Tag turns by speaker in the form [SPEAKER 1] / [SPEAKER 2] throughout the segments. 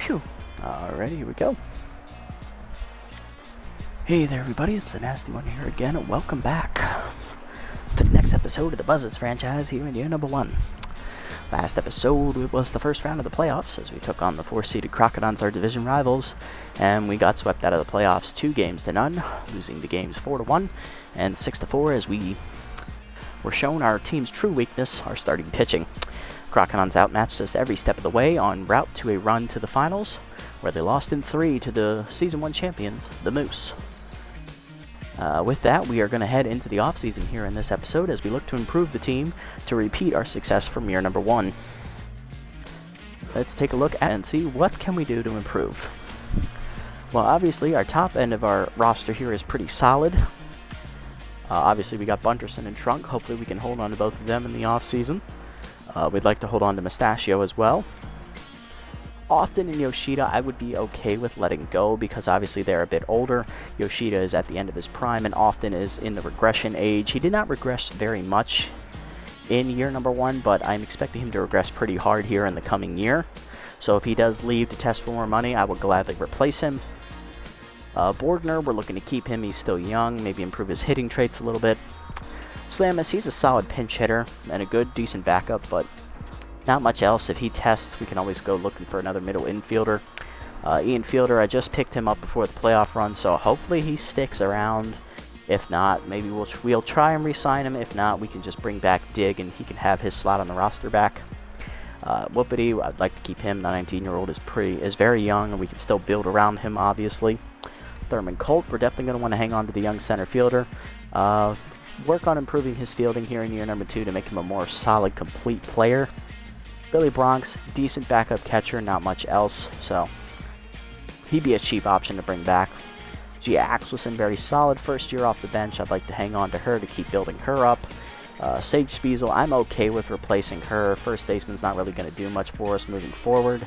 [SPEAKER 1] Phew. Alrighty, here we go. Hey there, everybody. It's the Nasty One here again, and welcome back to the next episode of the Buzzards franchise here in year number 1. Last episode was the first round of the playoffs as we took on the 4-seeded Crocodons, our division rivals, and we got swept out of the playoffs 2-0, losing the games 4-1 and 6-4 as we were shown our team's true weakness, our starting pitching. Crocodons outmatched us every step of the way en route to a run to the finals, where they lost in 3 to the Season 1 champions, the Moose. With that, we are going to head into the offseason here in this episode as we look to improve the team to repeat our success from year number 1. Let's take a look at and see what can we do to improve. Well, obviously, our top end of our roster here is pretty solid. Obviously, we got Bunterson and Trunk. Hopefully, we can hold on to both of them in the offseason. We'd like to hold on to Mustachio as well. Often in Yoshida, I would be okay with letting go because obviously they're a bit older. Yoshida is at the end of his prime and often is in the regression age. He did not regress very much in year number 1, but I'm expecting him to regress pretty hard here in the coming year. So if he does leave to test for more money, I will gladly replace him. Borgner, we're looking to keep him. He's still young, maybe improve his hitting traits a little bit. Slamus, he's a solid pinch hitter and a good, decent backup, but not much else. If he tests, we can always go looking for another middle infielder. Ian Fielder, I just picked him up before the playoff run, so hopefully he sticks around. If not, maybe we'll try and re-sign him. If not, we can just bring back Dig and he can have his slot on the roster back. Whoopity, I'd like to keep him. The 19-year-old is very young, and we can still build around him, obviously. Thurman Colt, we're definitely going to want to hang on to the young center fielder. Work on improving his fielding here in year number 2 to make him a more solid, complete player. Billy Bronx, decent backup catcher, not much else, so he'd be a cheap option to bring back. Gia Axelson, very solid first year off the bench. I'd like to hang on to her to keep building her up. Sage Spiesel, I'm okay with replacing her. First baseman's not really going to do much for us moving forward.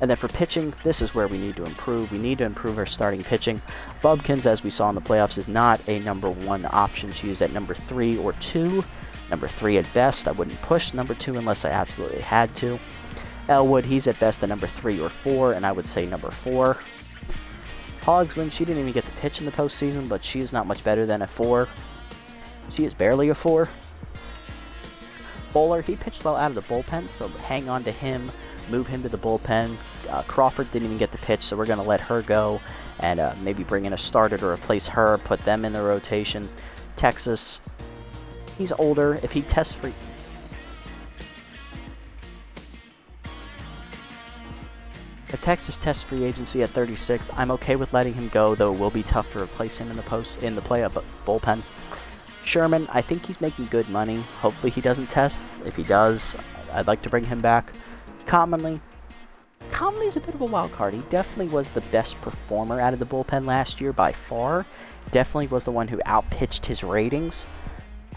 [SPEAKER 1] And then for pitching, this is where we need to improve. We need to improve our starting pitching. Bubkins, as we saw in the playoffs, is not a number 1 option. She is at number 3 or 2. Number 3 at best. I wouldn't push number 2 unless I absolutely had to. Elwood, he's at best a number 3 or 4, and I would say number 4. Hogswin, she didn't even get to pitch in the postseason, but she is not much better than a 4. She is barely a 4. Bowler, he pitched well out of the bullpen, so hang on to him. Move him to the bullpen. Crawford didn't even get to pitch, so we're going to let her go and maybe bring in a starter to replace her, put them in the rotation. Texas, he's older. If he tests for... If Texas tests free agency at 36, I'm okay with letting him go, though it will be tough to replace him in the bullpen. Sherman, I think he's making good money. Hopefully he doesn't test. If he does, I'd like to bring him back. Conley's a bit of a wild card. He definitely was the best performer out of the bullpen last year by far. Definitely was the one who outpitched his ratings.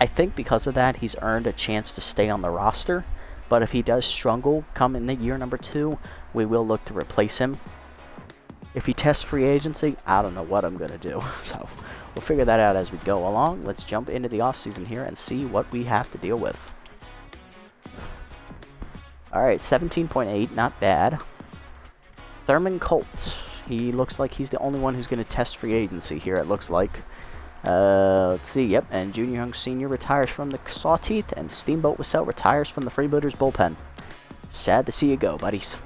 [SPEAKER 1] I think because of that, he's earned a chance to stay on the roster. But if he does struggle come in the year number 2, we will look to replace him. If he tests free agency, I don't know what I'm going to do. So we'll figure that out as we go along. Let's jump into the offseason here and see what we have to deal with. Alright, 17.8, not bad. Thurman Colt. He looks like he's the only one who's going to test free agency here, it looks like. Let's see, yep, and Junior Young Sr. retires from the Sawteeth, and Steamboat Wissell retires from the Freebooters bullpen. Sad to see you go, buddies.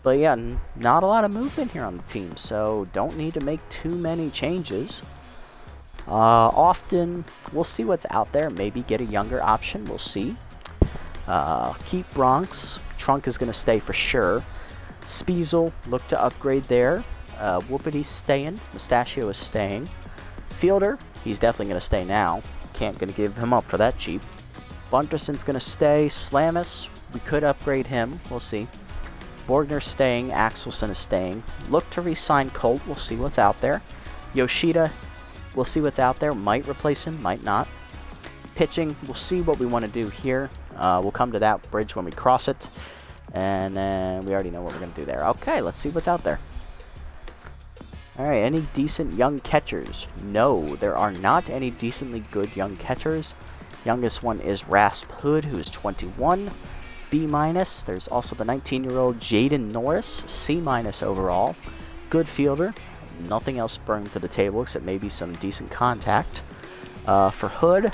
[SPEAKER 1] But yeah, not a lot of movement here on the team, so don't need to make too many changes. Often, we'll see what's out there, maybe get a younger option, we'll see. Keep Bronx. Trunk is going to stay for sure. Spiesel, look to upgrade there. Whoopity's staying. Mustachio is staying. Fielder, he's definitely going to stay now. Can't going to give him up for that cheap. Bunterson's going to stay. Slamus, we could upgrade him. We'll see. Borgner's staying. Axelson is staying. Look to re-sign Colt. We'll see what's out there. Yoshida, we'll see what's out there. Might replace him, might not. Pitching, we'll see what we want to do here. We'll come to that bridge when we cross it. And then we already know what we're going to do there. Okay, let's see what's out there. Alright, any decent young catchers? No, there are not any decently good young catchers. Youngest one is Rasp Hood, who is 21. B-. There's also the 19-year-old Jaden Norris, C- overall. Good fielder. Nothing else bring to the table except maybe some decent contact. For Hood,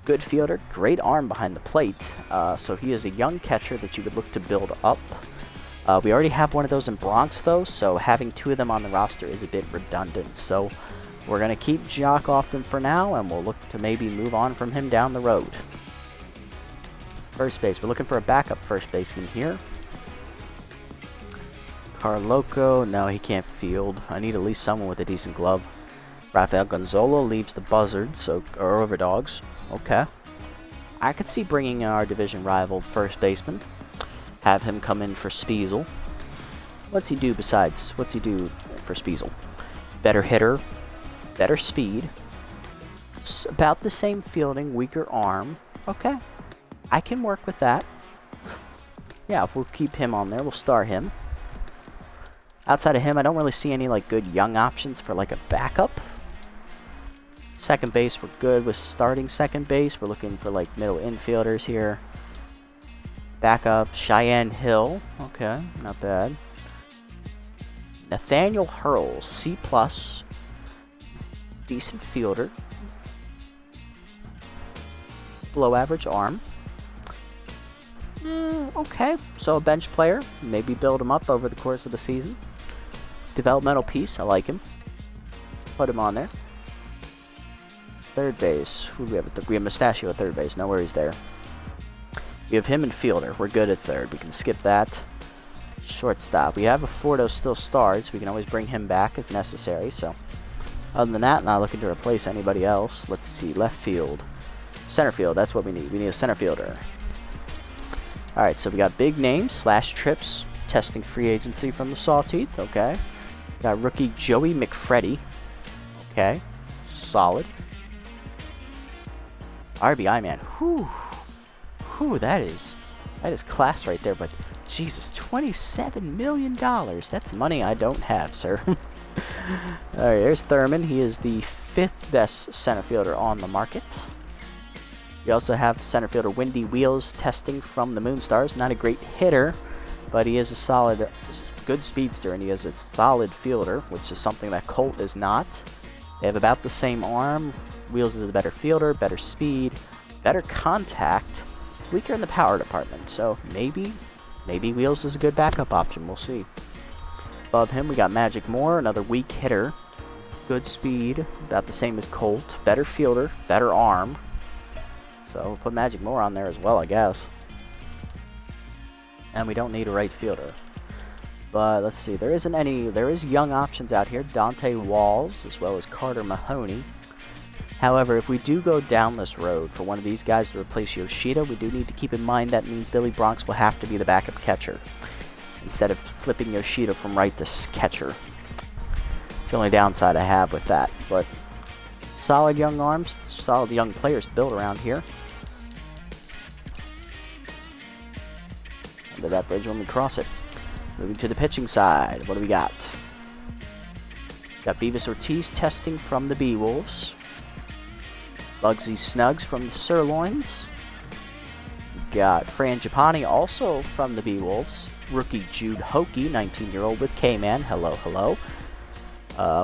[SPEAKER 1] good fielder, great arm behind the plate. So he is a young catcher that you would look to build up. We already have one of those in Bronx, though, so having two of them on the roster is a bit redundant. So we're going to keep Jock off them for now, and we'll look to maybe move on from him down the road. First base, we're looking for a backup first baseman here. Carloco, no, he can't field. I need at least someone with a decent glove. Rafael Gonzalo leaves the Buzzards, or Overdogs. Okay. I could see bringing in our division rival first baseman. Have him come in for Speasel. What's he do for Speasel? Better hitter, better speed. About the same fielding, weaker arm. Okay. I can work with that. Yeah, if we'll keep him on there, we'll start him. Outside of him, I don't really see any good young options for a backup. Second base, we're good with starting second base. We're looking for middle infielders here. Backup, Cheyenne Hill. Okay, not bad. Nathaniel Hurls, C+. Decent fielder. Below average arm. Okay, so a bench player. Maybe build him up over the course of the season. Developmental piece, I like him. Put him on there. Third base. Who do we have? We have Mustachio at third base. No worries there. We have him and fielder. We're good at third. We can skip that. Shortstop. We have a Fordo still starts. We can always bring him back if necessary. So, other than that, not looking to replace anybody else. Let's see. Left field. Center field. That's what we need. We need a center fielder. Alright, so we got big names. / trips. Testing free agency from the Sawteeth. Okay. Got rookie Joey McFreddy. Okay. Solid. RBI man. Whew, that is class right there, but Jesus, $27 million. That's money I don't have, sir. Alright, there's Thurman. He is the 5th best center fielder on the market. We also have center fielder Windy Wheels testing from the Moonstars. Not a great hitter, but he is a good speedster, and he is a solid fielder, which is something that Colt is not. They have about the same arm. Wheels is a better fielder, better speed, better contact, weaker in the power department. So maybe Wheels is a good backup option. We'll see. Above him, we got Magic Moore, another weak hitter. Good speed, about the same as Colt. Better fielder, better arm. So we'll put Magic Moore on there as well, I guess. And we don't need a right fielder. But let's see, there is young options out here. Dante Walls, as well as Carter Mahoney. However, if we do go down this road for one of these guys to replace Yoshida, we do need to keep in mind that means Billy Bronx will have to be the backup catcher, instead of flipping Yoshida from right to catcher. It's the only downside I have with that. But solid young arms, solid young players to build around here. Under that bridge when we cross it. Moving to the pitching side, what do we got? Got Beavis Ortiz testing from the B-Wolves. Bugsy Snuggs from the Sirloins. Got Fran Giappani also from the B-Wolves. Rookie Jude Hokey, 19-year-old with K-Man. Hello, hello.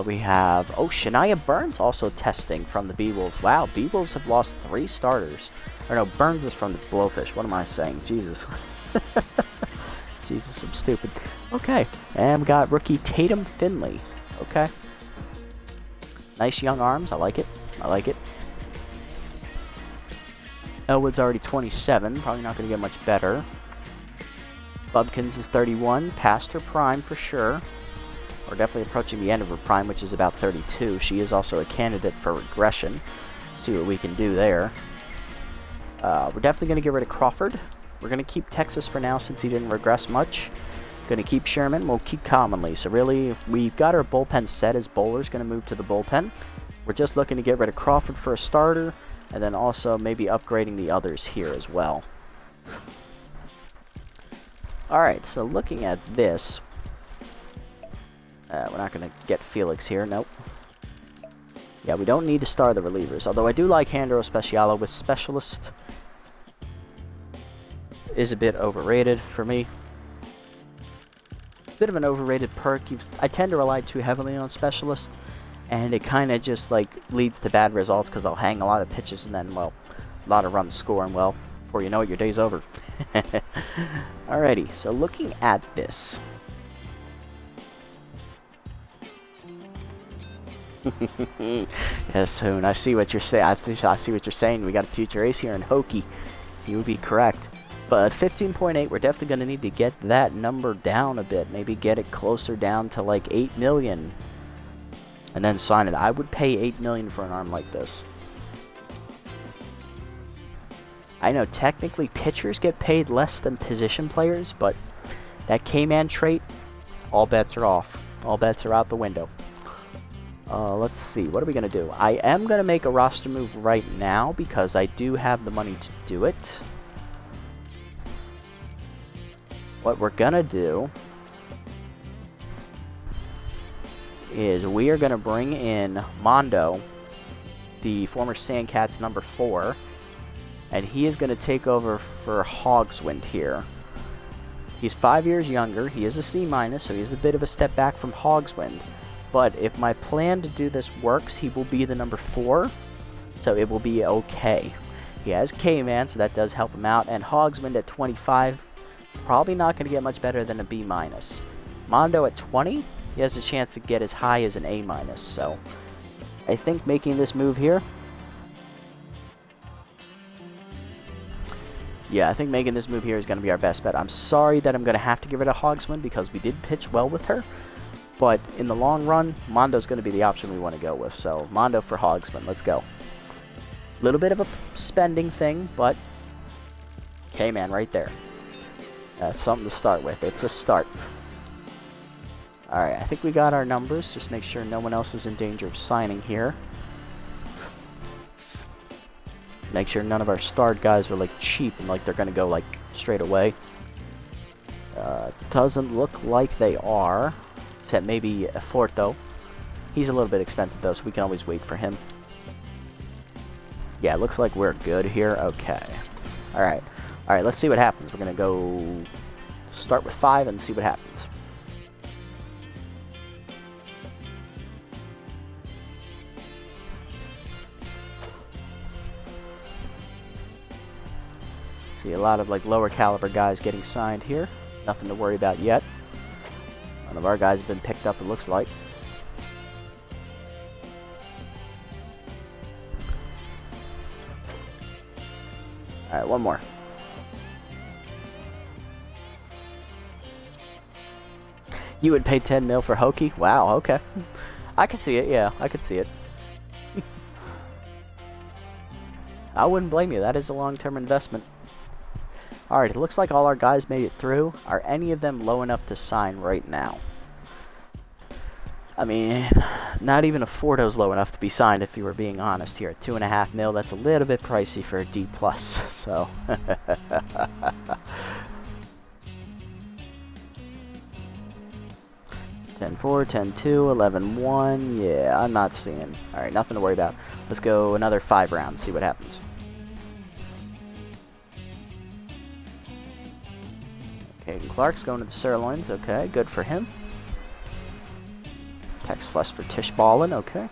[SPEAKER 1] We have, Shania Burns also testing from the B-Wolves. Wow, B-Wolves have lost 3 starters. Or no, Burns is from the Blowfish. What am I saying? Jesus. Jesus, I'm stupid. Okay, and we got rookie Tatum Finley. Okay. Nice young arms. I like it. I like it. Elwood's already 27. Probably not going to get much better. Bubkins is 31. Past her prime for sure. We're definitely approaching the end of her prime, which is about 32. She is also a candidate for regression. See what we can do there. We're definitely going to get rid of Crawford. We're going to keep Texas for now since he didn't regress much. Going to keep Sherman. We'll keep Commonly. So really, we've got our bullpen set as bowlers going to move to the bullpen. We're just looking to get rid of Crawford for a starter, and then also maybe upgrading the others here as well. Alright, so looking at this, we're not going to get Felix here, nope. Yeah, we don't need to star the relievers, although I do like Handro Specialo with Specialist. is a bit overrated for me. Bit of an overrated perk. I tend to rely too heavily on Specialist, and it kind of just like leads to bad results because I'll hang a lot of pitches and then, well, a lot of runs score, and well, before you know it, your day's over. Alrighty, so looking at this. Yes, Hoon, I see what you're saying. I see what you're saying. We got a future ace here in Hokie. You would be correct. But 15.8, we're definitely going to need to get that number down a bit. Maybe get it closer down to like 8 million. And then sign it. I would pay 8 million for an arm like this. I know technically pitchers get paid less than position players, but that K-Man trait, all bets are off. All bets are out the window. Let's see, what are we going to do? I am going to make a roster move right now because I do have the money to do it. What we're going to do is we are going to bring in Mondo, the former Sandcats number 4, and he is going to take over for Hogswind here. He's 5 years younger. He is a C-, so he's a bit of a step back from Hogswind. But if my plan to do this works, he will be the number 4, so it will be okay. He has K-Man, so that does help him out, and Hogswind at 25, probably not going to get much better than a B-. Mondo at 20, he has a chance to get as high as an A-, so I think making this move here, yeah, I think making this move here is going to be our best bet. I'm sorry that I'm going to have to give it a Hogswind because we did pitch well with her. But in the long run, Mondo's going to be the option we want to go with. So Mondo for Hogsman. Let's go. A little bit of a spending thing, but K-Man right there. That's something to start with. It's a start. Alright, I think we got our numbers. Just make sure no one else is in danger of signing here. Make sure none of our starred guys are like cheap and like they're going to go like straight away. Doesn't look like they are. Except maybe Forto. He's a little bit expensive though, so we can always wait for him. Yeah, looks like we're good here. Okay. Alright. Alright, let's see what happens. We're going to go start with 5 and see what happens. See a lot of like lower caliber guys getting signed here. Nothing to worry about yet. One of our guys have been picked up, it looks like. Alright, one more. You would pay 10 mil for Hokie? Wow, okay. I can see it, yeah, I could see it. I wouldn't blame you, that is a long-term investment. Alright, it looks like all our guys made it through. Are any of them low enough to sign right now? I mean, not even a Forto's low enough to be signed if you were being honest here. At 2.5 mil, that's a little bit pricey for a D+, so... 10-4, 10-2, 11-1, yeah, I'm not seeing. Alright, nothing to worry about. Let's go another 5 rounds, see what happens. Caden Clark's going to the Sirloins. Okay, good for him. Tex Fless for Tish Ballin. Okay.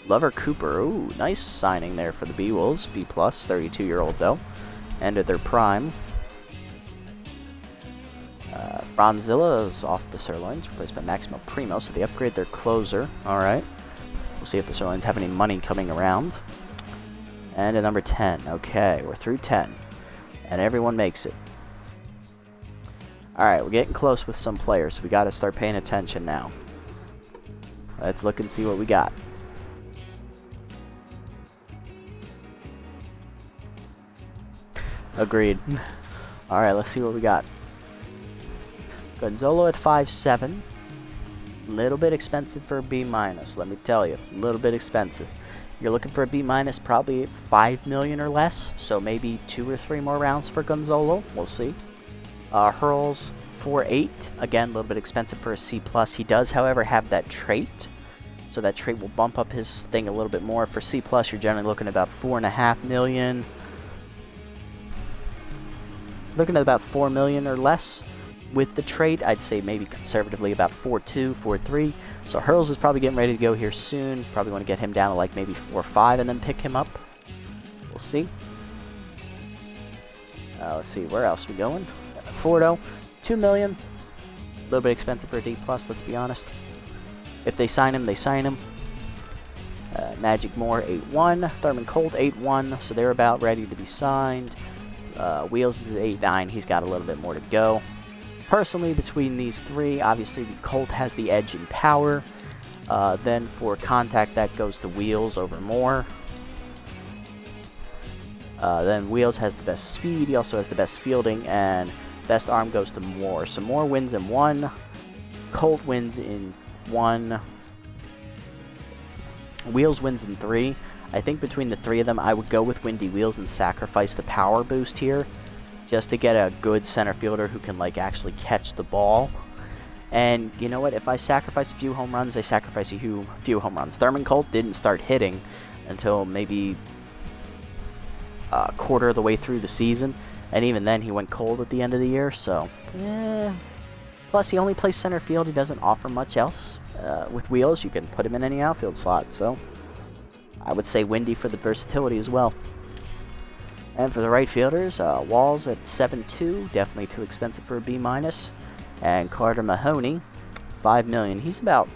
[SPEAKER 1] Lover Cooper. Ooh, nice signing there for the B-Wolves. B+, 32-year-old though. End of their prime. Franzilla is off the Sirloins, replaced by Maximo Primo, so they upgrade their closer. Alright. We'll see if the Sirloins have any money coming around. And at number 10. Okay, we're through 10. And everyone makes it. Alright, we're getting close with some players, so we gotta start paying attention now. Let's look and see what we got. Agreed. Alright, let's see what we got. Gonzalo at 5.7. Little bit expensive for a B-, let me tell you. A little bit expensive. You're looking for a B-, probably 5 million or less, so maybe 2 or 3 more rounds for Gonzalo. We'll see. Hurls 4.8. Again, a little bit expensive for a C+. He does, however, have that trait, so that trait will bump up his thing a little bit more. For C+, you're generally looking at about 4.5 million. looking at about 4 million or less with the trait. I'd say maybe conservatively about 4.2, 4.3. So Hurls is probably getting ready to go here soon. Probably want to get him down to like maybe 4.5 and then pick him up. We'll see. Let's see, where else are we going? Fordo, 2 million. A little bit expensive for a D+, let's be honest. If they sign him, they sign him. Magic Moore, 8.1. Thurman Colt, 8.1. So they're about ready to be signed. Wheels is at 8.9. He's got a little bit more to go. Personally, between these three, obviously the Colt has the edge in power. Then for contact, that goes to Wheels over Moore. Then Wheels has the best speed. He also has the best fielding, and best arm goes to Moore. So Moore wins in 1. Colt wins in 1. Wheels wins in 3. I think between the three of them, I would go with Windy Wheels and sacrifice the power boost here, just to get a good center fielder who can like actually catch the ball. And you know what? If I sacrifice a few home runs, I sacrifice a few home runs. Thurman Colt didn't start hitting until maybe a quarter of the way through the season, and even then he went cold at the end of the year. So, plus he only plays center field. He doesn't offer much else. With Wheels, you can put him in any outfield slot. So, I would say Windy for the versatility as well. And for the right fielders, Walls at 7.2, definitely too expensive for a B-. And Carter Mahoney, 5 million. He's about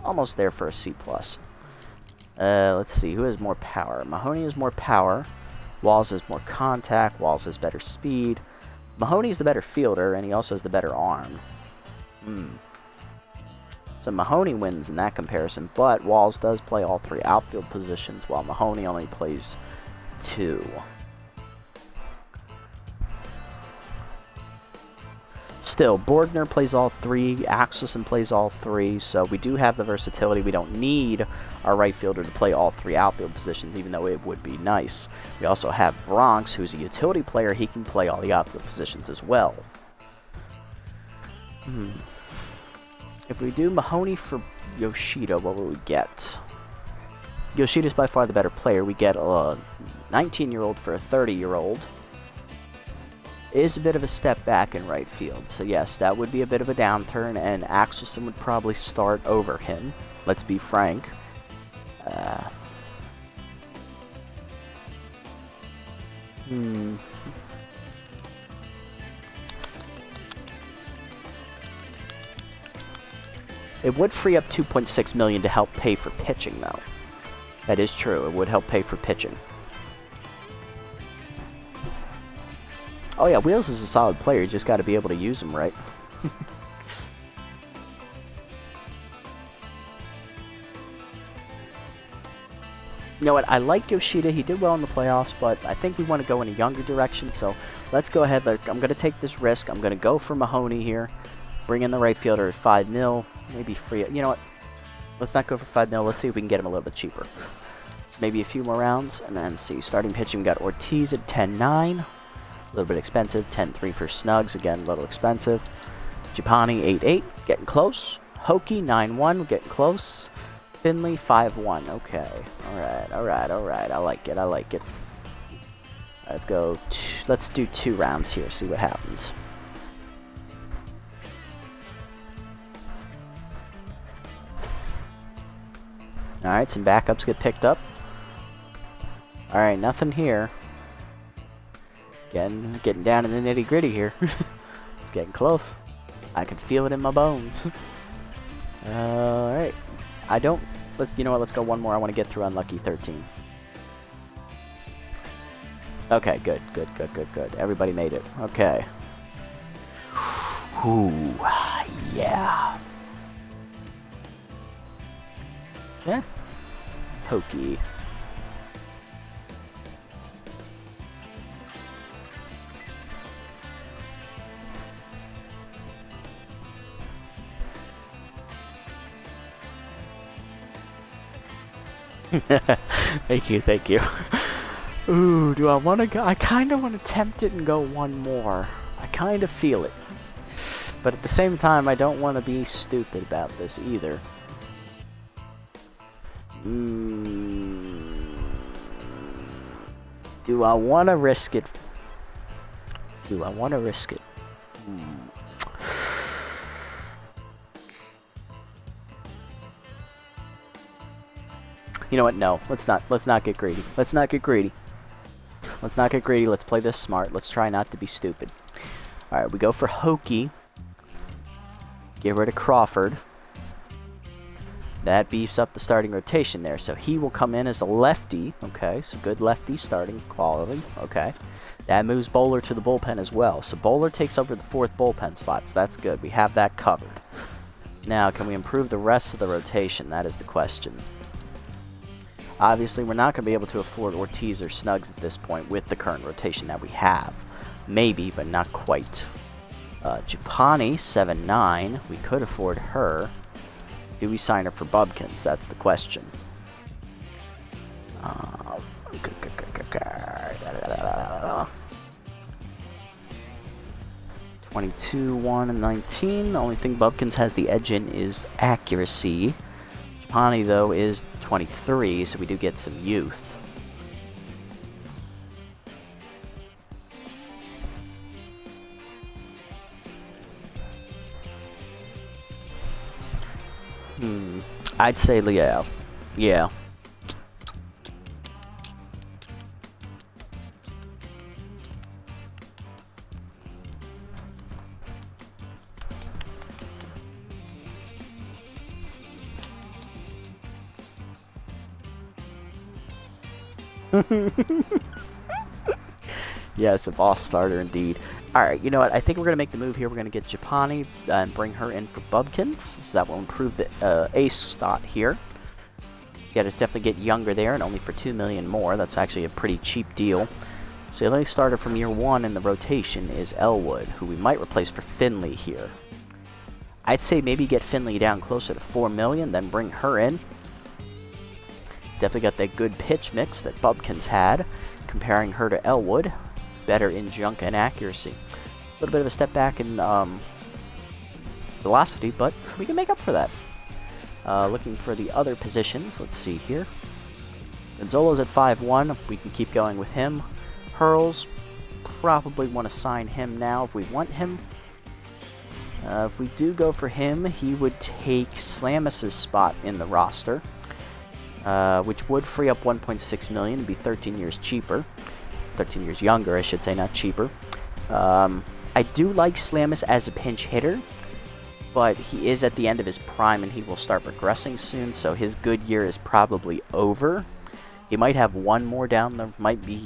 [SPEAKER 1] almost there for a C+. Let's see, who has more power? Mahoney has more power. Walls has more contact. Walls has better speed. Mahoney's the better fielder, and he also has the better arm. So Mahoney wins in that comparison, but Walls does play all 3 outfield positions, while Mahoney only plays 2. Still, Bordner plays all 3, Axelson plays all 3, so we do have the versatility. We don't need our right fielder to play all 3 outfield positions, even though it would be nice. We also have Bronx, who's a utility player. He can play all the outfield positions as well. If we do Mahoney for Yoshida, what will we get? Yoshida's by far the better player. We get a 19-year-old for a 30-year-old. Is a bit of a step back in right field. So yes, that would be a bit of a downturn, and Axelson would probably start over him. Let's be frank. It would free up 2.6 million to help pay for pitching, though. That is true. It would help pay for pitching. Oh yeah, Wheels is a solid player. You just got to be able to use him right. You know what? I like Yoshida. He did well in the playoffs, but I think we want to go in a younger direction. So let's go ahead. I'm going to take this risk. I'm going to go for Mahoney here. Bring in the right fielder at 5 mil. Maybe free. You know what? Let's not go for 5 mil. Let's see if we can get him a little bit cheaper. So maybe a few more rounds, and then see. Starting pitching, we got Ortiz at 10.9. A little bit expensive. 10.3 for Snugs. Again, a little expensive. Japani 8.8. Getting close. Hokie 9.1. Getting close. Finley 5.1. Okay. Alright. I like it. Let's go. Let's do 2 rounds here. See what happens. Alright, some backups get picked up. Alright, nothing here. Getting down in the nitty gritty here. It's getting close. I can feel it in my bones. Alright. You know what, let's go one more. I want to get through Unlucky 13. Okay, good. Everybody made it. Okay. Ooh, yeah. Okay. Hokie. Thank you. Ooh, do I want to go? I kind of want to tempt it and go one more. I kind of feel it. But at the same time, I don't want to be stupid about this either. Do I want to risk it? Do I want to risk it? You know what? No, let's not get greedy. Let's not get greedy. Let's not get greedy. Let's play this smart. Let's try not to be stupid. All right, we go for Hokie. Get rid of Crawford. That beefs up the starting rotation there. So he will come in as a lefty. Okay, so good lefty starting quality. Okay. That moves Bowler to the bullpen as well. So Bowler takes over the 4th bullpen slot. So that's good. We have that covered. Now, can we improve the rest of the rotation? That is the question. Obviously, we're not going to be able to afford Ortiz or Snugs at this point with the current rotation that we have. Maybe, but not quite. Japani, 7'9". We could afford her. Do we sign her for Bubkins? That's the question. 22, 1, and 19. The only thing Bubkins has the edge in is accuracy. Japani, though, is 23, so we do get some youth. I'd say Liao. Yeah. Yes, a boss starter indeed. Alright, you know what? I think we're going to make the move here. We're going to get Japani and bring her in for Bubkins. So that will improve the ace slot here. Yeah, to definitely get younger there, and only for $2 million more. That's actually a pretty cheap deal. So the only starter from year 1 in the rotation is Elwood, who we might replace for Finley here. I'd say maybe get Finley down closer to $4 million, then bring her in. Definitely got that good pitch mix that Bubkins had, comparing her to Elwood. Better in junk and accuracy. A little bit of a step back in velocity, but we can make up for that. Looking for the other positions. Let's see here. Gonzalo's at 5'1". We can keep going with him. Hurls, probably want to sign him now if we want him. If we do go for him, he would take Slamus's spot in the roster, which would free up $1.6 million and be 13 years cheaper. 13 years younger, I should say, not cheaper. I do like Slamus as a pinch hitter, but he is at the end of his prime and he will start regressing soon, so his good year is probably over. He might have one more down there,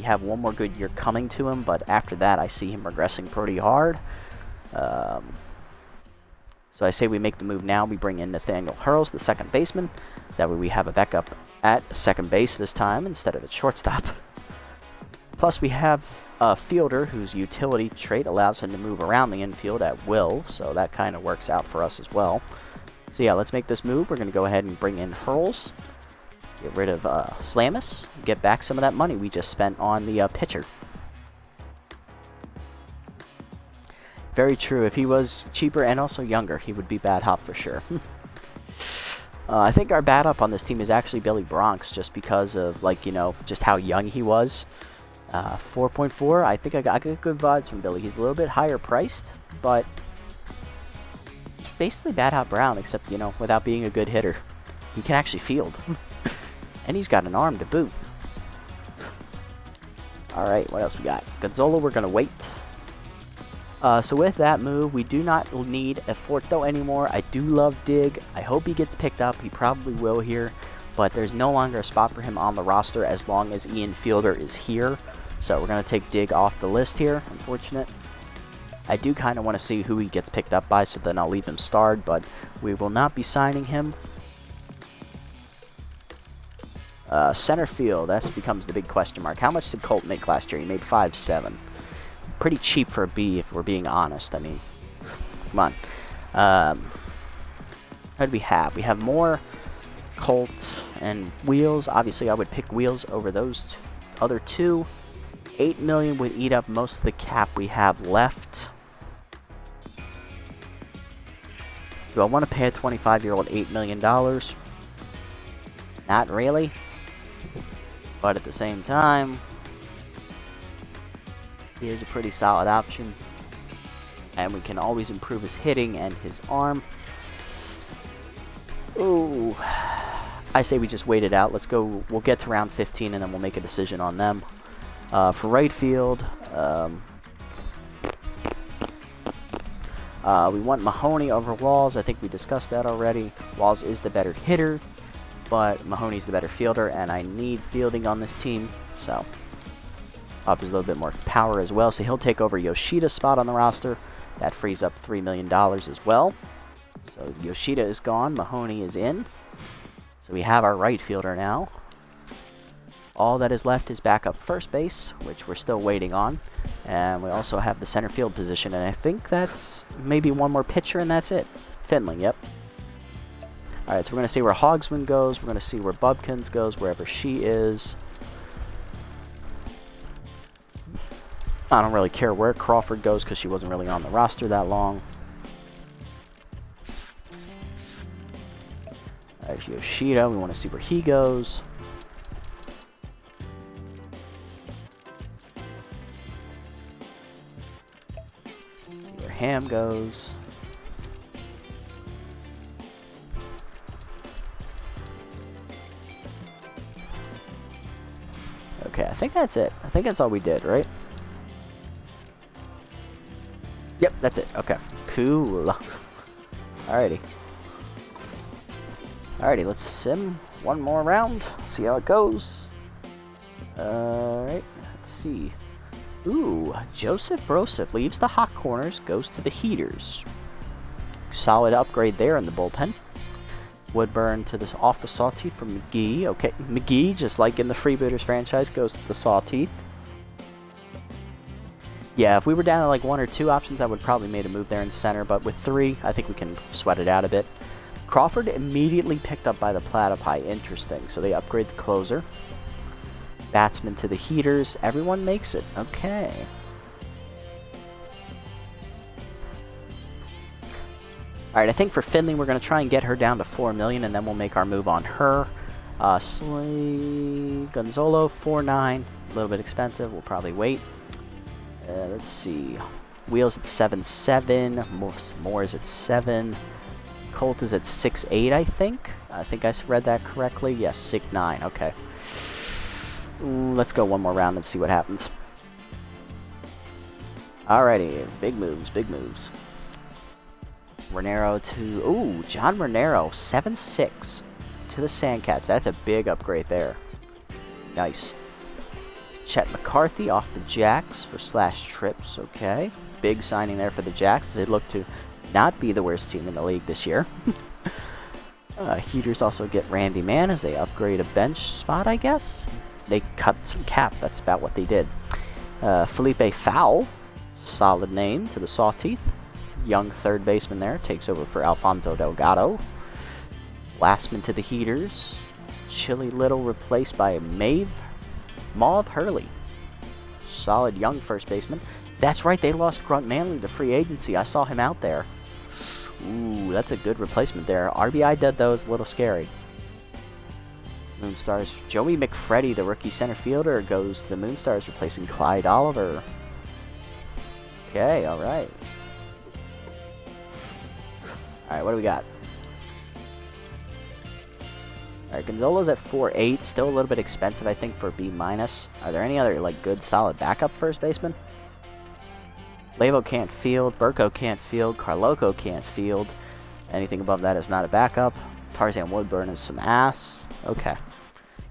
[SPEAKER 1] have one more good year coming to him, but after that I see him regressing pretty hard. So I say we make the move now. We bring in Nathaniel Hurls, the second baseman. That way we have a backup at second base this time instead of at shortstop. Plus, we have a fielder whose utility trait allows him to move around the infield at will, so that kind of works out for us as well. So yeah, let's make this move. We're going to go ahead and bring in Hurls, get rid of Slamus, get back some of that money we just spent on the pitcher. Very true. If he was cheaper and also younger, he would be bad hop for sure. I think our bad up on this team is actually Billy Bronx, just because of, like, you know, just how young he was. 4.4, I think I got good vibes from Billy. He's a little bit higher priced, but he's basically Bad Hop Brown, except, you know, without being a good hitter. He can actually field. And he's got an arm to boot. Alright, what else we got? Gonzalo, we're going to wait. So with that move, we do not need a Forto anymore. I do love Dig. I hope he gets picked up. He probably will here. But there's no longer a spot for him on the roster as long as Ian Fielder is here. So we're going to take Dig off the list here. Unfortunate. I do kind of want to see who he gets picked up by, so then I'll leave him starred. But we will not be signing him. Center field, that becomes the big question mark. How much did Colt make last year? He made 5.7. Pretty cheap for a B, if we're being honest. I mean, come on. What do we have? We have more Colt and Wheels. Obviously, I would pick Wheels over those other two. 8 million would eat up most of the cap we have left. Do I want to pay a 25-year-old $8 million? Not really. But at the same time, He is a pretty solid option. And we can always improve his hitting and his arm. Ooh. I say we just wait it out. Let's go. We'll get to round 15 and then we'll make a decision on them. For right field, we want Mahoney over Walls. I think we discussed that already. Walls is the better hitter, but Mahoney's the better fielder, and I need fielding on this team, so offers a little bit more power as well. So he'll take over Yoshida's spot on the roster. That frees up $3 million as well. So Yoshida is gone. Mahoney is in. So we have our right fielder now. All that is left is backup first base, which we're still waiting on. And we also have the center field position, and I think that's maybe one more pitcher, and that's it. Finley, yep. Alright, so we're going to see where Hogsman goes. We're going to see where Bubkins goes, wherever she is. I don't really care where Crawford goes because she wasn't really on the roster that long. There's Yoshida. We want to see where he goes. See where Ham goes. Okay, I think that's it. I think that's all we did, right? Yep, that's it. Okay. Cool. Alrighty. Alrighty, let's sim one more round. See how it goes. Alright, let's see. Ooh, Joseph Broseph leaves the hot corners, goes to the heaters. Solid upgrade there in the bullpen. Woodburn to the off the Sawteeth from McGee. Okay, McGee, just like in the Freebooters franchise, goes to the Sawteeth. Yeah, if we were down to like 1 or 2 options, I would probably made a move there in center, but with 3, I think we can sweat it out a bit. Crawford immediately picked up by the Platypi. Interesting. So they upgrade the closer. Batsman to the heaters. Everyone makes it. Okay. Alright, I think for Finley, we're going to try and get her down to 4 million, and then we'll make our move on her. Gonzalo, 4.9. A little bit expensive. We'll probably wait. Let's see. Wheels at 7.7. Moore's at 7. Colt is at 6.8, I think. I think I read that correctly. Yes, 6.9. Okay. Ooh, let's go one more round and see what happens. Alrighty. Big moves, big moves. Renero to... Ooh, John Renero, 7.6 to the Sandcats. That's a big upgrade there. Nice. Chet McCarthy off the Jacks for slash trips. Okay. Big signing there for the Jacks. They look to not be the worst team in the league this year. Heaters also get Randy Mann as they upgrade a bench spot, I guess. They cut some cap. That's about what they did. Felipe Fowle, solid name to the Sawteeth. Young third baseman there. Takes over for Alfonso Delgado. Lastman to the Heaters. Chili Little replaced by Mauve Hurley. Solid young first baseman. That's right, they lost Grunt Manley to free agency. I saw him out there. Ooh, that's a good replacement there. RBI dead, though, is a little scary. Moonstars. Joey McFreddy, the rookie center fielder, goes to the Moonstars, replacing Clyde Oliver. Okay, alright. Alright, what do we got? Alright, Gonzalo's at 4.8. Still a little bit expensive, I think, for B-. Are there any other, like, good, solid backup first baseman? Lavo can't field. Burko can't field. Carloco can't field. Anything above that is not a backup. Tarzan Woodburn is some ass. Okay.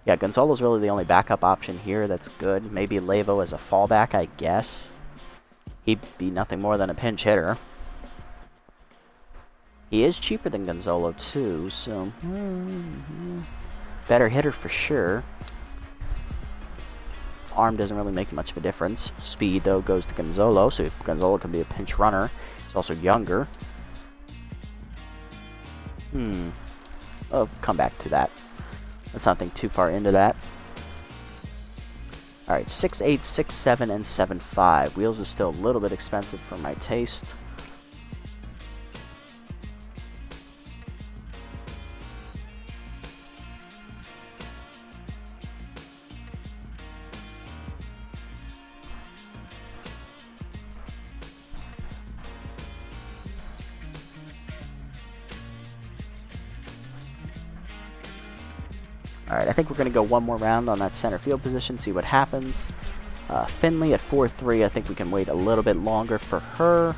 [SPEAKER 1] Yeah, Gonzalo's really the only backup option here that's good. Maybe Lavo as a fallback, I guess. He'd be nothing more than a pinch hitter. He is cheaper than Gonzalo, too, so... better hitter for sure. Arm doesn't really make much of a difference. Speed, though, goes to Gonzalo, so Gonzalo can be a pinch runner. He's also younger. I'll come back to that. Let's not think too far into that. Alright, 6.8, 6.7, and 7.5. Wheels is still a little bit expensive for my taste. Alright, I think we're going to go one more round on that center field position, see what happens. Finley at 4-3, I think we can wait a little bit longer for her.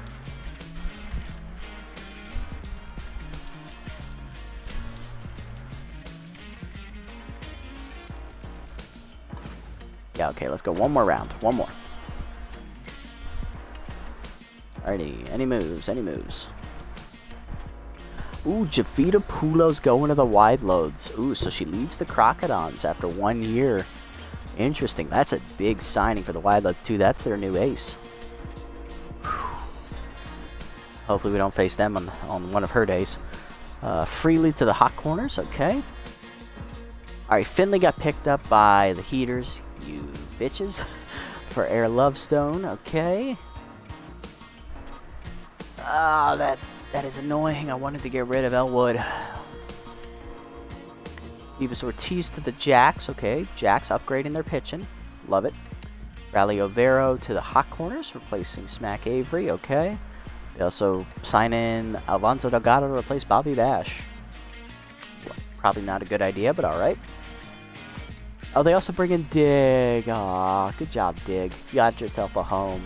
[SPEAKER 1] Yeah, okay, let's go one more round. One more. Alrighty, any moves, any moves. Ooh, Javita Pulo's going to the wide loads. Ooh, so she leaves the Crocodons after 1 year. Interesting. That's a big signing for the wide loads, too. That's their new ace. Whew. Hopefully we don't face them on one of her days. Freely to the hot corners. Okay. Alright, Finley got picked up by the Heaters. You bitches. For Air Lovestone. Okay. Ah, that is annoying. I wanted to get rid of Elwood. Vivas Ortiz to the Jacks. Okay, Jacks upgrading their pitching. Love it. Rally Overo to the hot corners, replacing Smack Avery. Okay. They also sign in Alonso Delgado to replace Bobby Bash. Probably not a good idea, but alright. Oh, they also bring in Dig. Aw, good job, Dig. You got yourself a home.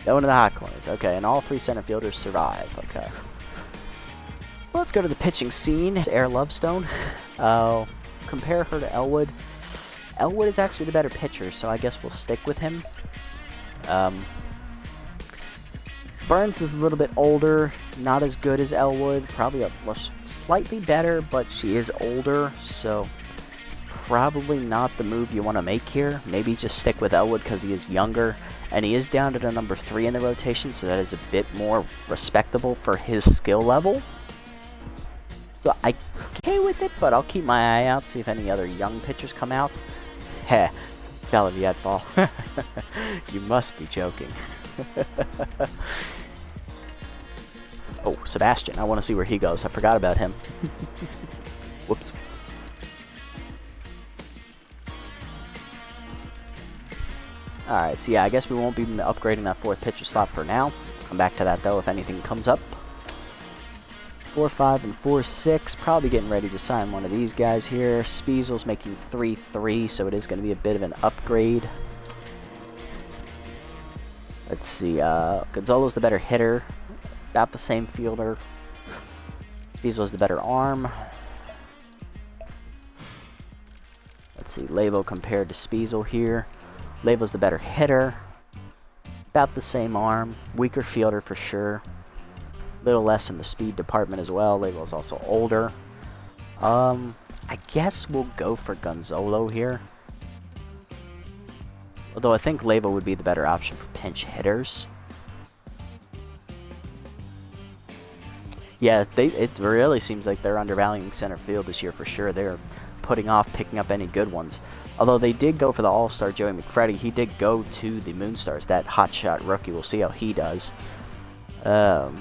[SPEAKER 1] Going to the hot corners. Okay, and all 3 center fielders survive. Okay. Well, let's go to the pitching scene. Air Lovestone. Compare her to Elwood. Elwood is actually the better pitcher, so I guess we'll stick with him. Burns is a little bit older, not as good as Elwood. Probably slightly better, but she is older, so probably not the move you want to make here. Maybe just stick with Elwood because he is younger, and he is down to the number 3 in the rotation, so that is a bit more respectable for his skill level. So I'm okay with it, but I'll keep my eye out, see if any other young pitchers come out. Heh, Galaviet ball. You must be joking. Oh, Sebastian. I want to see where he goes. I forgot about him. Whoops. Alright, so yeah, I guess we won't be upgrading that 4th pitcher slot for now. Come back to that, though, if anything comes up. 4-5 and 4-6. Probably getting ready to sign one of these guys here. Spiesel's making 3-3, so it is going to be a bit of an upgrade. Let's see. Gonzalo's the better hitter. About the same fielder. Spiesel's the better arm. Let's see. Levo compared to Spiesel here. Levo's the better hitter. About the same arm. Weaker fielder for sure. Little less in the speed department as well. Levo's also older. I guess we'll go for Gonzalo here. Although I think Levo would be the better option for pinch hitters. Yeah, it really seems like they're undervaluing center field this year for sure. They're putting off picking up any good ones. Although they did go for the All-Star Joey McFreddy. He did go to the Moonstars, that hotshot rookie. We'll see how he does. No,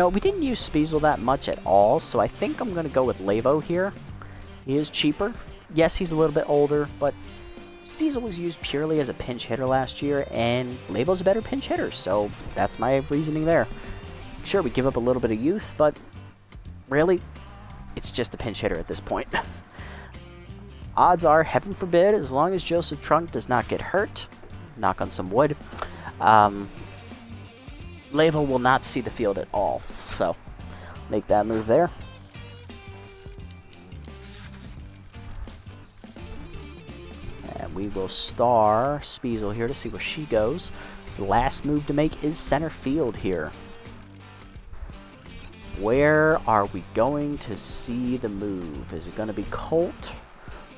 [SPEAKER 1] we didn't use Spiesel that much at all, so I think I'm going to go with Levo here. He is cheaper. Yes, he's a little bit older, but Spiesel was used purely as a pinch hitter last year, and Levo's a better pinch hitter, so that's my reasoning there. Sure, we give up a little bit of youth, but really, it's just a pinch hitter at this point. Odds are, heaven forbid, as long as Joseph Trunk does not get hurt, knock on some wood, Levo will not see the field at all, so make that move there. And we will star Spiesel here to see where she goes. So the last move to make is center field here. Where are we going to see the move? Is it going to be Colt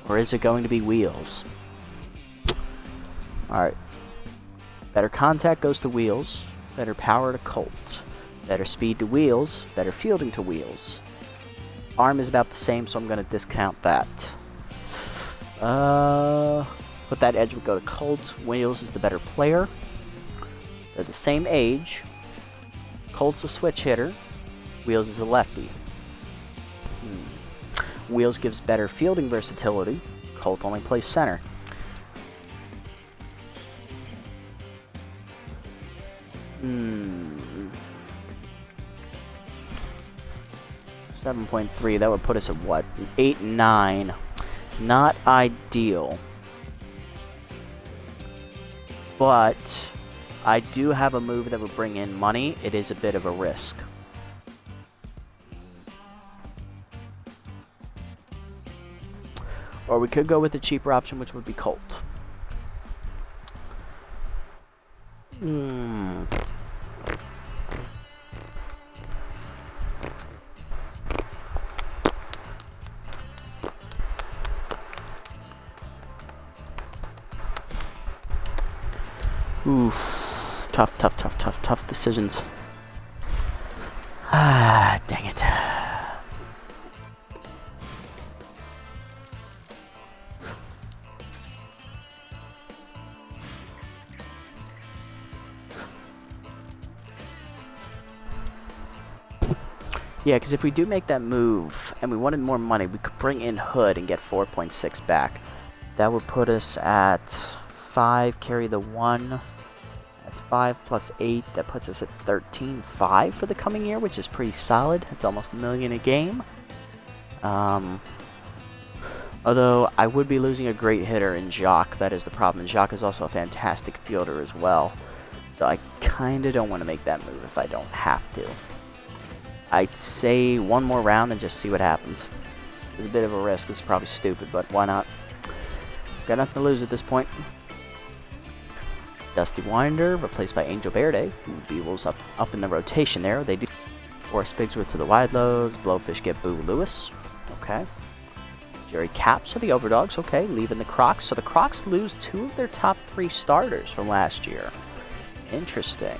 [SPEAKER 1] or is it going to be Wheels? Alright. Better contact goes to Wheels. Better power to Colt. Better speed to Wheels. Better fielding to Wheels. Arm is about the same, so I'm going to discount that. But that edge would go to Colt. Wheels is the better player. They're the same age. Colt's a switch hitter. Wheels is a lefty. Wheels gives better fielding versatility. Colt only plays center. Hmm. 7.3, that would put us at what? 8 and 9. Not ideal. But I do have a move that would bring in money. It is a bit of a risk. Or we could go with the cheaper option, which would be Colt. Oof. Tough decisions. Ah, dang it. Yeah, because if we do make that move and we wanted more money, we could bring in Hood and get 4.6 back. That would put us at 5, carry the 1. That's 5 plus 8. That puts us at 13.5 for the coming year, which is pretty solid. It's almost $1 million a game. Although I would be losing a great hitter in Jacques. That is the problem. And Jacques is also a fantastic fielder as well. So I kind of don't want to make that move if I don't have to. I'd say one more round and just see what happens. It's a bit of a risk. It's probably stupid, but why not? Got nothing to lose at this point. Dusty Winder replaced by Angel Verde, who Beagles up in the rotation there. They do force Bigsworth to the wide loads. Blowfish get Boo Lewis. Okay. Jerry Caps for the Overdogs. Okay, leaving the Crocs. So the Crocs lose 2 of their top 3 starters from last year. Interesting.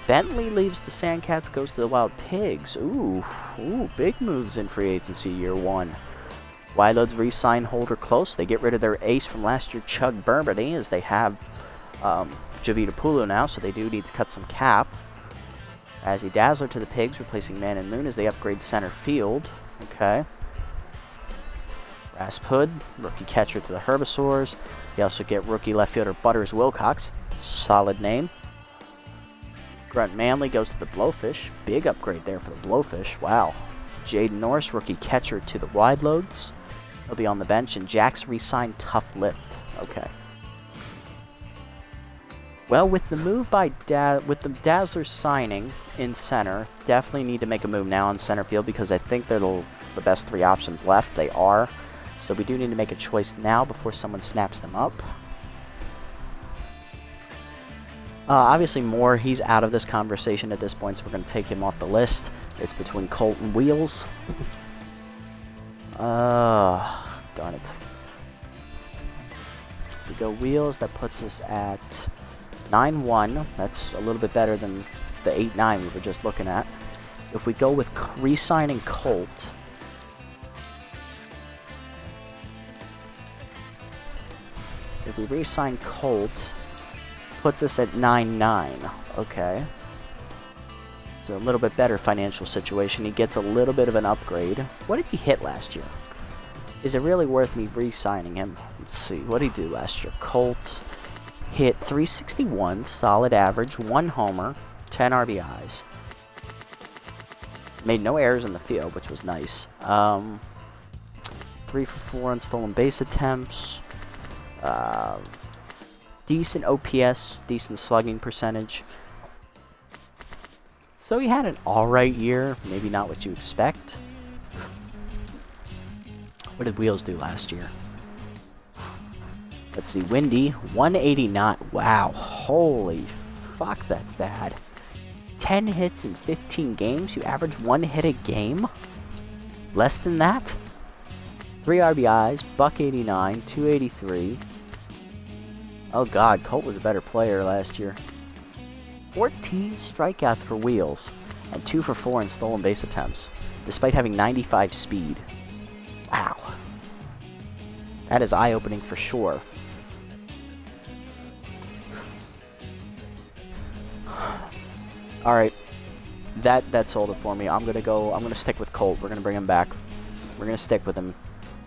[SPEAKER 1] Bentley leaves the Sandcats, goes to the Wild Pigs. Ooh, big moves in free agency year 1. Wiloads re-sign Holder Close. They get rid of their ace from last year, Chug Burberdy, as they have Javita Pulu now, so they do need to cut some cap. Azzy Dazzler to the Pigs, replacing Man and Moon as they upgrade center field. Okay. Rasp Hood, rookie catcher to the Herbivores. They also get rookie left fielder Butters Wilcox. Solid name. Grunt Manley goes to the Blowfish. Big upgrade there for the Blowfish. Wow. Jaden Norris, rookie catcher to the Wide Loads. He'll be on the bench. And Jax re-signed Tough Lift. Okay. Well, with the move by with the Dazzler signing in center, definitely need to make a move now in center field because I think they're the best 3 options left. They are. So we do need to make a choice now before someone snaps them up. Obviously, Moore, he's out of this conversation at this point, so we're going to take him off the list. It's between Colton Wheels. Darn it. We go Wheels, that puts us at 9-1. That's a little bit better than the 8-9 we were just looking at. If we go with re-signing Colt, if we re-sign Colt, puts us at 9-9. Okay. It's a little bit better financial situation. He gets a little bit of an upgrade. What did he hit last year? Is it really worth me re-signing him? Let's see. What did he do last year? Colt hit 361, solid average, 1 homer, 10 RBIs. Made no errors in the field, which was nice. 3 for 4 on stolen base attempts. Decent OPS, decent slugging percentage. So he had an alright year, maybe not what you expect. What did Wheels do last year? Let's see, Windy, 189. Wow, holy fuck, that's bad. 10 hits in 15 games, you average 1 hit a game? Less than that? 3 RBIs, $189, 283. Oh god, Colt was a better player last year. 14 strikeouts for Wheels, and 2 for 4 in stolen base attempts, despite having 95 speed. Wow. That is eye-opening for sure. Alright. That sold it for me. I'm gonna stick with Colt. We're gonna bring him back. We're gonna stick with him.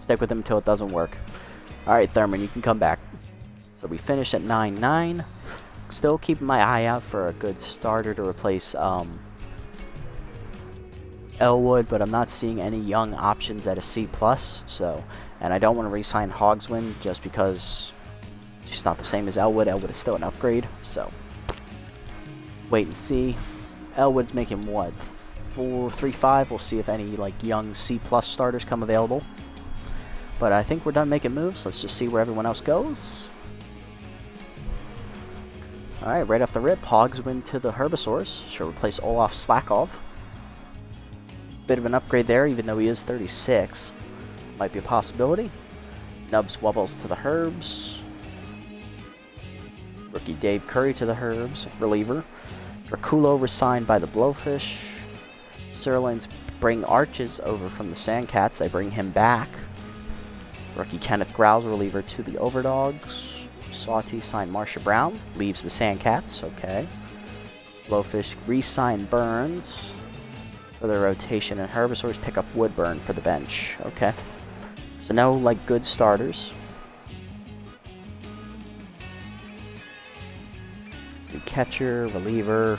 [SPEAKER 1] Stick with him until it doesn't work. Alright, Thurman, you can come back. So we finish at 9-9. Still keeping my eye out for a good starter to replace Elwood, but I'm not seeing any young options at a C+. So, and I don't want to re-sign Hogswin just because she's not the same as Elwood. Elwood is still an upgrade, so wait and see. Elwood's making what? 4.35. We'll see if any like young C+ starters come available. But I think we're done making moves. Let's just see where everyone else goes. Alright, right off the rip, Hogswin to the Herbisaurs. Should replace Olaf Slakov. Bit of an upgrade there, even though he is 36. Might be a possibility. Nubs Wubbles to the Herbs. Rookie Dave Curry to the Herbs, reliever. Draculo resigned by the Blowfish. Sirloins bring Arches over from the Sandcats. They bring him back. Rookie Kenneth Grouse, reliever to the Overdogs. Sawty signed Marsha Brown. Leaves the Sandcats. Okay. Blowfish re-signed Burns for the rotation. And Herbisaurs pick up Woodburn for the bench. Okay. So no, like, good starters. So catcher, reliever.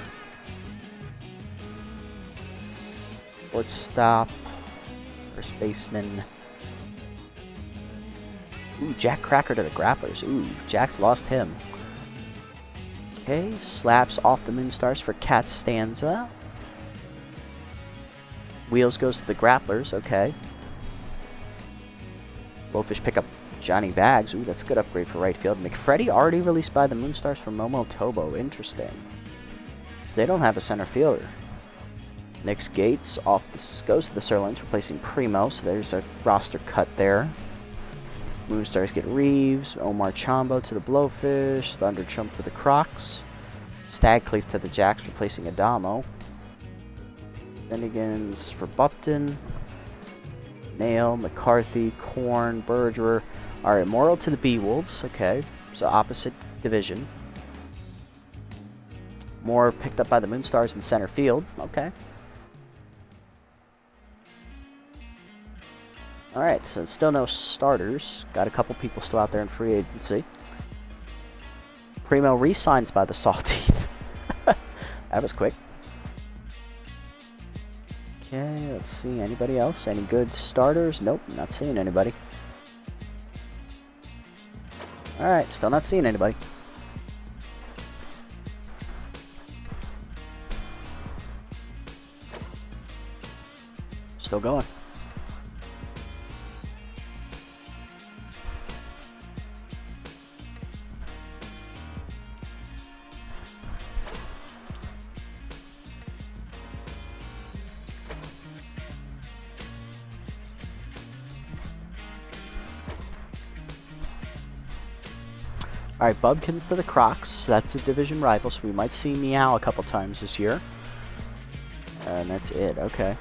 [SPEAKER 1] Shortstop. First baseman. Ooh, Jack Cracker to the Grapplers. Ooh, Jack's lost him. Okay, slaps off the Moonstars for Cat Stanza. Wheels goes to the Grapplers, okay. Blowfish pick up Johnny Bags. Ooh, that's a good upgrade for right field. McFreddy already released by the Moonstars for Momo Tobo. Interesting. So they don't have a center fielder. Nix Gates goes to the Sirloins, replacing Primo. So there's a roster cut there. Moonstars get Reeves, Omar Chambo to the Blowfish, Thunderchump to the Crocs, Stagcleaf to the Jacks, replacing Adamo. Finnegans for Bupton, Nail, McCarthy, Korn, Bergerer. Alright, Morrill to the Beewolves, okay, so opposite division. Moore picked up by the Moonstars in center field, okay. Alright, so still no starters. Got a couple people still out there in free agency. Primo re-signs by the Sawteeth. That was quick. Okay, let's see. Anybody else? Any good starters? Nope, not seeing anybody. Alright, still not seeing anybody. Still going. Alright, Bubkins to the Crocs. That's a division rival, so we might see Meow a couple times this year. And that's it, okay.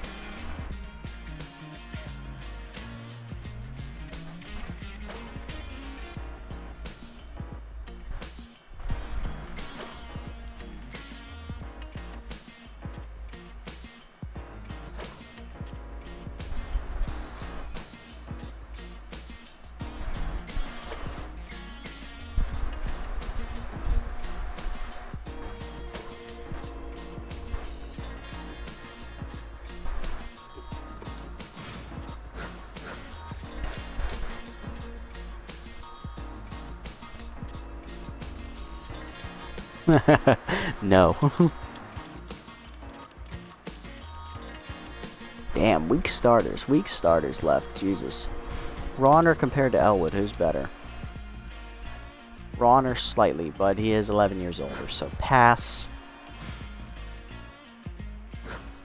[SPEAKER 1] No. Damn, weak starters. Weak starters left. Jesus. Rawner compared to Elwood, who's better? Rawner slightly, but he is 11 years older, so pass.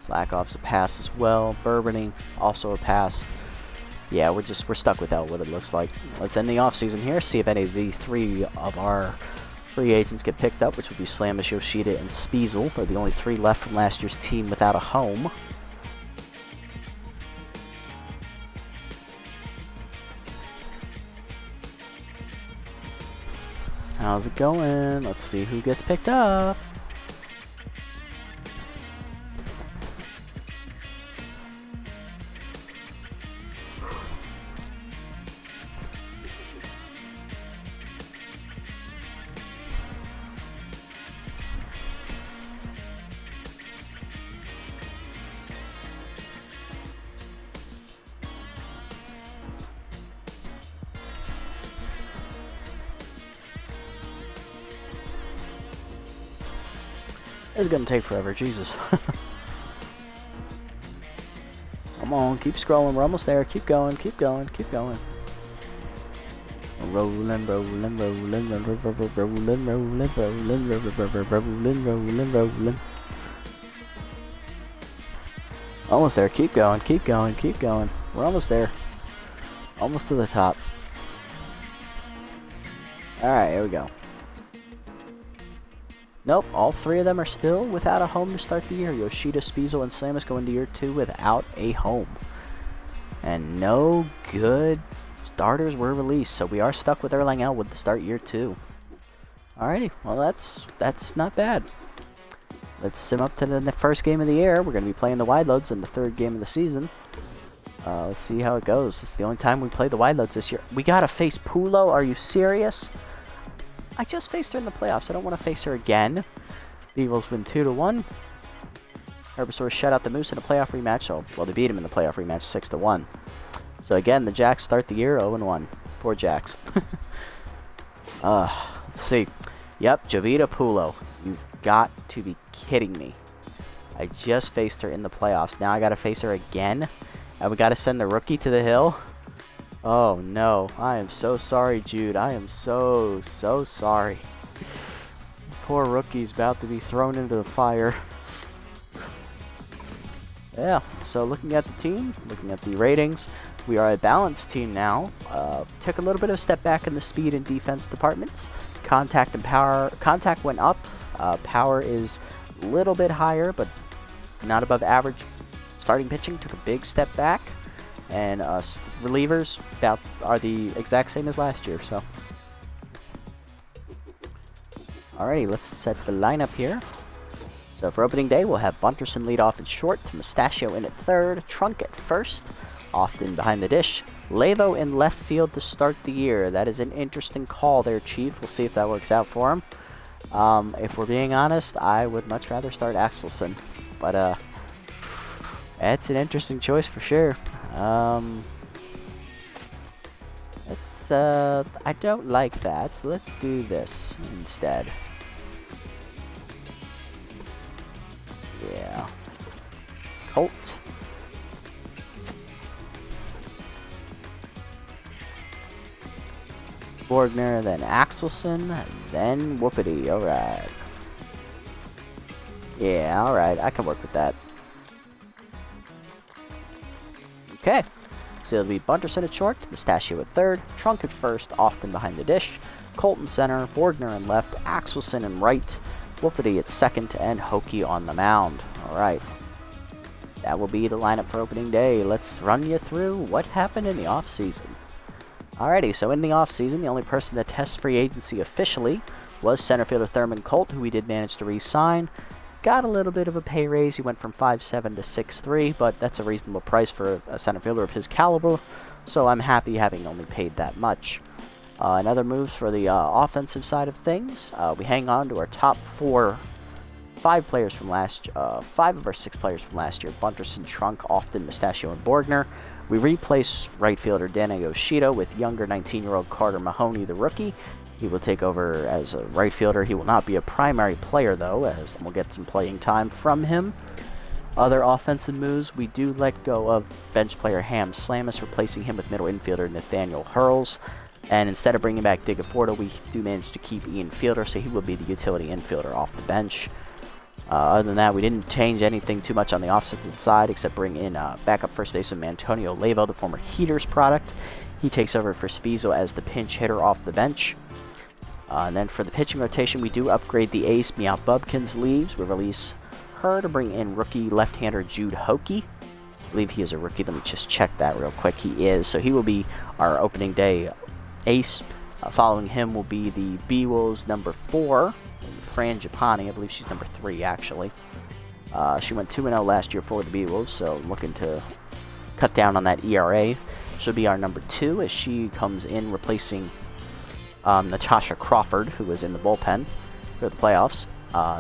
[SPEAKER 1] Slackoff's a pass as well. Bourbony, also a pass. Yeah, we're stuck with Elwood, it looks like. Let's end the offseason here, see if any of the three of our free agents get picked up, which would be Slamus, Yoshida, and Spiesel. They're the only three left from last year's team without a home. How's it going? Let's see who gets picked up. It's gonna take forever, Jesus. Come on, keep scrolling. We're almost there. Keep going, keep going, keep going. Rolling, rolling, rolling, rolling, rolling, rolling, rolling, rolling, rolling. Almost there. Keep going, keep going, keep going. We're almost there. Almost to the top. Alright, here we go. Nope, all three of them are still without a home to start the year. Yoshida, Spiesel, and Slamus go into year 2 without a home. And no good starters were released, so we are stuck with Erlang Elwood to start year 2. Alrighty, well that's not bad. Let's sim up to the first game of the year. We're going to be playing the wide loads in the 3rd game of the season. Let's see how it goes. It's the only time we play the wide loads this year. We got to face Pulo. Are you serious? I just faced her in the playoffs. I don't want to face her again. The Eagles win 2-1. Herbisaur shut out the Moose in a playoff rematch. Oh, well, they beat him in the playoff rematch 6-1. So again, the Jacks start the year 0-1. Poor Jacks. Let's see. Yep, Jovita Pulo. You've got to be kidding me. I just faced her in the playoffs. Now I got to face her again? And we got to send the rookie to the hill? Oh no, I am so sorry, Jude. I am so sorry. Poor rookie's about to be thrown into the fire. Yeah, so looking at the team, looking at the ratings, we are a balanced team now. Took a little bit of a step back in the speed and defense departments. Contact and power. Contact went up. Power is a little bit higher, but not above average. Starting pitching took a big step back. And relievers are the exact same as last year. So, alrighty, let's set the lineup here. So for opening day, we'll have Bunterson lead off in short, Mustachio in at 3rd, Trunk at 1st, often behind the dish. Levo in left field to start the year. That is an interesting call there, Chief. We'll see if that works out for him. If we're being honest, I would much rather start Axelson, but that's an interesting choice for sure. I don't like that, so let's do this instead. Yeah. Colt. Borgner, then Axelson, then Whoopity. Alright. Yeah, alright, I can work with that. Okay, so it'll be Bunterson at short, Mustachio at 3rd, Trunk at 1st, often behind the dish, Colton center, Borgner in left, Axelson in right, Whoopity at 2nd, and Hokie on the mound. Alright, that will be the lineup for opening day. Let's run you through what happened in the offseason. Alrighty, so in the offseason, the only person that tests free agency officially was center fielder Thurman Colt, who we did manage to re-sign. Got a little bit of a pay raise. He went from 5.7 to 6.3, but that's a reasonable price for a center fielder of his caliber, so I'm happy having only paid that much. In other moves for the offensive side of things, we hang on to our top 5 players from 5 of our 6 players from last year: Bunterson, Trunk, Often, Mustachio, and Borgner. We replace right fielder Dana Yoshida with younger 19-year-old Carter Mahoney, the rookie. He will take over as a right fielder. He will not be a primary player, though, as we'll get some playing time from him. Other offensive moves, we do let go of bench player Ham Slamus, replacing him with middle infielder Nathaniel Hurls. And instead of bringing back Digaforto, we do manage to keep Ian Fielder, so he will be the utility infielder off the bench. Other than that, we didn't change anything too much on the offensive side, except bring in backup first baseman Antonio Levo, the former Heaters product. He takes over for Spiesel as the pinch hitter off the bench. And then for the pitching rotation, we do upgrade the ace. Meow Bubkins leaves. We release her to bring in rookie left-hander Jude Hokie. I believe he is a rookie. Let me just check that real quick. He is. So he will be our opening day ace. Following him will be the B-Wolves number 4, Fran Japani. I believe she's number 3, actually. She went 2-0 last year for the B-Wolves, so looking to cut down on that ERA. She'll be our number 2 as she comes in replacing Natasha Crawford, who was in the bullpen for the playoffs.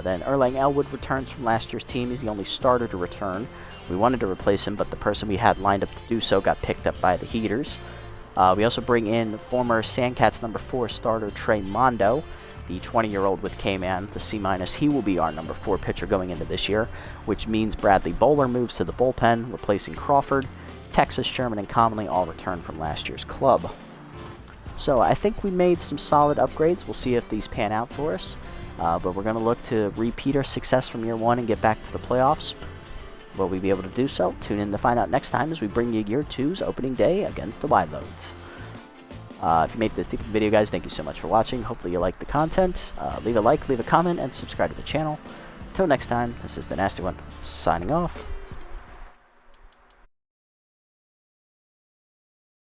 [SPEAKER 1] Then Erlang Elwood returns from last year's team. He's the only starter to return. We wanted to replace him, but the person we had lined up to do so got picked up by the Heaters. We also bring in former Sandcats number 4 starter Trey Mondo. the 20-year-old with K-Man, the C-. He will be our number 4 pitcher going into this year, which means Bradley Bowler moves to the bullpen, replacing Crawford. Texas, Sherman, and Conley all return from last year's club. So I think we made some solid upgrades. We'll see if these pan out for us. But we're going to look to repeat our success from year 1 and get back to the playoffs. Will we be able to do so? Tune in to find out next time as we bring you year 2's opening day against the Wide Loads. If you made this deep video, guys, thank you so much for watching. Hopefully you liked the content. Leave a like, leave a comment, and subscribe to the channel. Until next time, this is the Nasty One, signing off.